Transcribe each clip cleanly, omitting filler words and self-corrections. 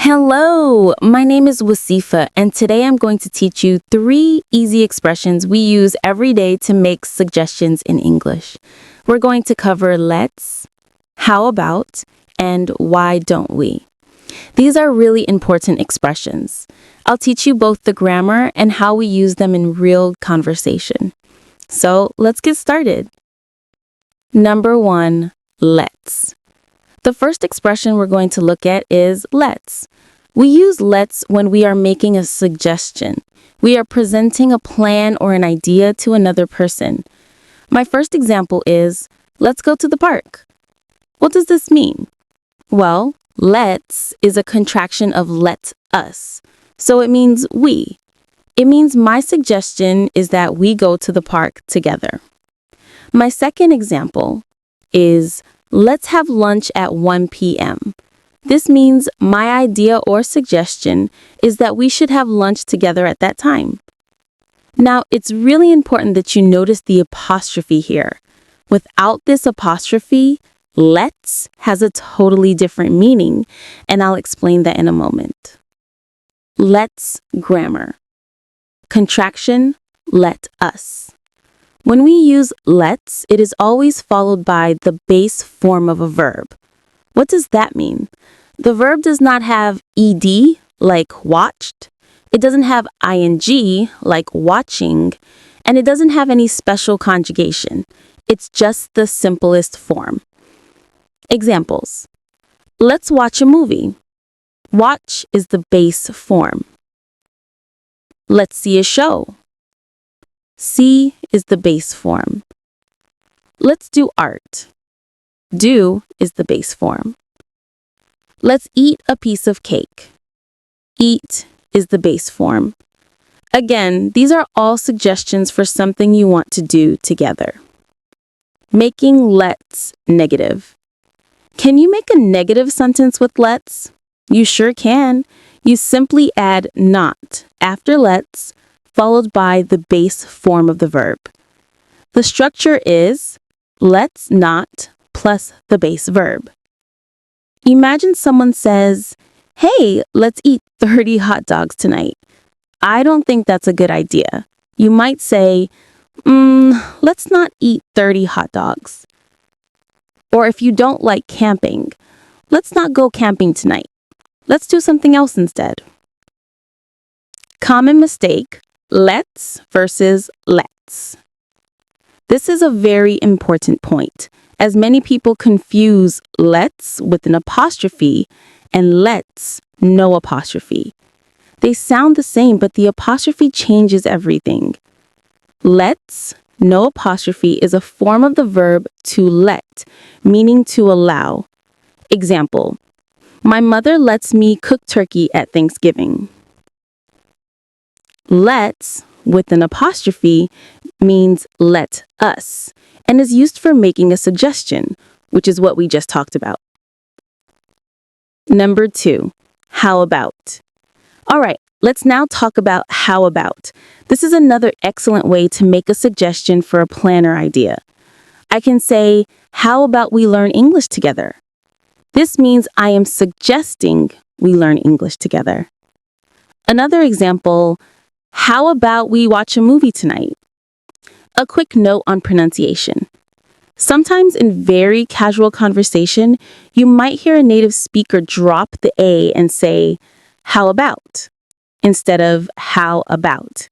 Hello, my name is Wasifa, and today I'm going to teach you 3 easy expressions we use every day to make suggestions in English. We're going to cover let's, how about, and why don't we. These are really important expressions. I'll teach you both the grammar and how we use them in real conversation. So let's get started. Number 1, let's. The first expression we're going to look at is let's. We use let's when we are making a suggestion. We are presenting a plan or an idea to another person. My first example is, let's go to the park. What does this mean? Well, let's is a contraction of let us. So it means we. It means my suggestion is that we go to the park together. My second example is, let's have lunch at 1 p.m. This means my idea or suggestion is that we should have lunch together at that time. Now, it's really important that you notice the apostrophe here. Without this apostrophe, let's has a totally different meaning, and I'll explain that in a moment. Let's grammar. Contraction, let us. When we use let's, it is always followed by the base form of a verb. What does that mean? The verb does not have ed, like watched. It doesn't have ing, like watching. And it doesn't have any special conjugation. It's just the simplest form. Examples. Let's watch a movie. Watch is the base form. Let's see a show. See is the base form. Let's do art. Do is the base form. Let's eat a piece of cake. Eat is the base form. Again, these are all suggestions for something you want to do together. Making let's negative. Can you make a negative sentence with let's? You sure can. You simply add not after let's, followed by the base form of the verb. The structure is let's not plus the base verb. Imagine someone says, "Hey, let's eat 30 hot dogs tonight." I don't think that's a good idea. You might say, let's not eat 30 hot dogs. Or if you don't like camping, let's not go camping tonight. Let's do something else instead. Common mistake, let's versus let's. This is a very important point, as many people confuse let's with an apostrophe and let's no apostrophe. They sound the same, but the apostrophe changes everything. Let's, no apostrophe, is a form of the verb to let, meaning to allow. Example, my mother lets me cook turkey at Thanksgiving. Let's, with an apostrophe, means let us, and is used for making a suggestion, which is what we just talked about. Number 2, how about? All right, let's now talk about how about. This is another excellent way to make a suggestion for a plan or idea. I can say, how about we learn English together? This means I am suggesting we learn English together. Another example, how about we watch a movie tonight? A quick note on pronunciation. Sometimes in very casual conversation, you might hear a native speaker drop the A and say, how about, instead of how about.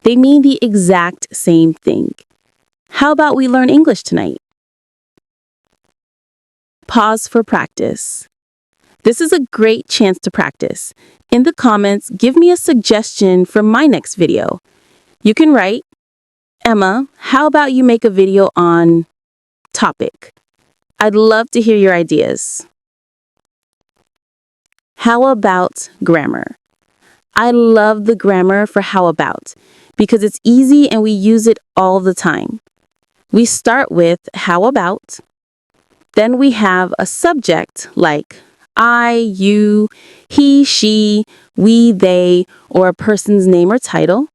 They mean the exact same thing. How about we learn English tonight? Pause for practice. This is a great chance to practice. In the comments, give me a suggestion for my next video. You can write, Emma, how about you make a video on topic? I'd love to hear your ideas. How about grammar? I love the grammar for how about because it's easy and we use it all the time. We start with how about, then we have a subject like I, you, he, she, we, they, or a person's name or title.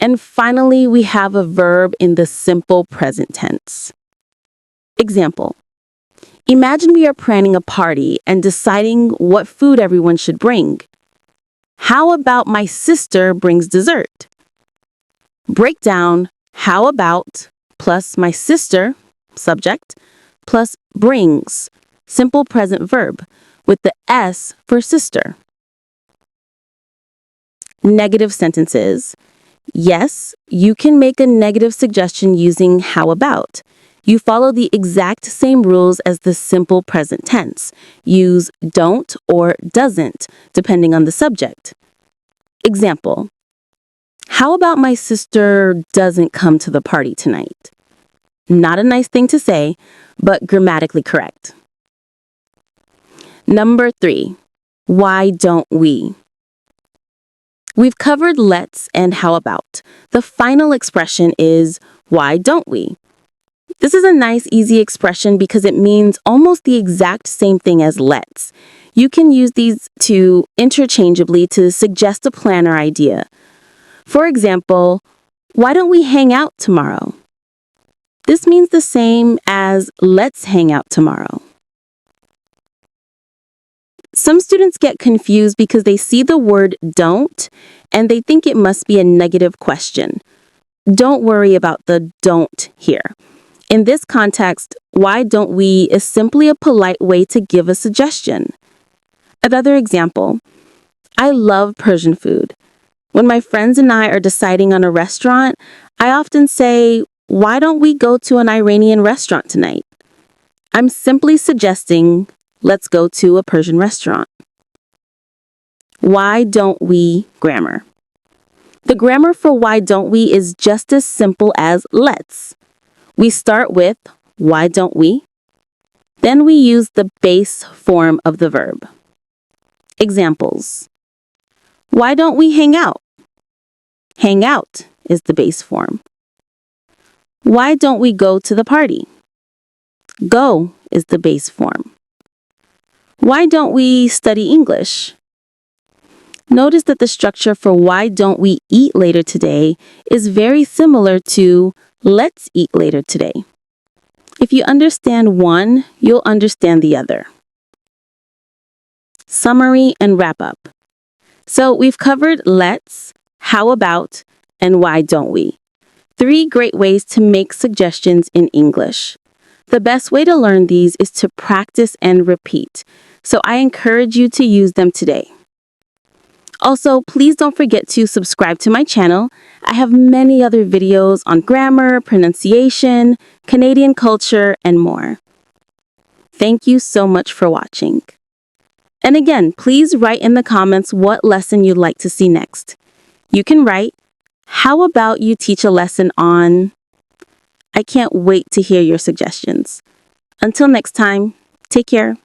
And finally, we have a verb in the simple present tense. Example, Imagine we are planning a party and deciding what food everyone should bring. How about my sister brings dessert? Break down how about plus my sister, subject, plus brings, simple present verb, with the S for sister. Negative sentences. Yes, you can make a negative suggestion using how about. You follow the exact same rules as the simple present tense. Use don't or doesn't, depending on the subject. Example. How about my sister doesn't come to the party tonight? Not a nice thing to say, but grammatically correct. Number 3. Why don't we? We've covered let's and how about. The final expression is why don't we? This is a nice, easy expression because it means almost the exact same thing as let's. You can use these two interchangeably to suggest a plan or idea. For example, why don't we hang out tomorrow? This means the same as let's hang out tomorrow. Some students get confused because they see the word don't and they think it must be a negative question. Don't worry about the don't here. In this context, why don't we is simply a polite way to give a suggestion. Another example, I love Persian food. When my friends and I are deciding on a restaurant, I often say, why don't we go to an Iranian restaurant tonight? I'm simply suggesting, let's go to a Persian restaurant. Why don't we grammar? The grammar for why don't we is just as simple as let's. We start with why don't we? Then we use the base form of the verb. Examples. Why don't we hang out? Hang out is the base form. Why don't we go to the party? Go is the base form. Why don't we study English? Notice that the structure for why don't we eat later today is very similar to let's eat later today. If you understand one, you'll understand the other. Summary and wrap up. So we've covered let's, how about, and why don't we. 3 great ways to make suggestions in English. The best way to learn these is to practice and repeat, so I encourage you to use them today. Also, please don't forget to subscribe to my channel. I have many other videos on grammar, pronunciation, Canadian culture, and more. Thank you so much for watching. And again, please write in the comments what lesson you'd like to see next. You can write, how about you teach a lesson on... I can't wait to hear your suggestions. Until next time, take care.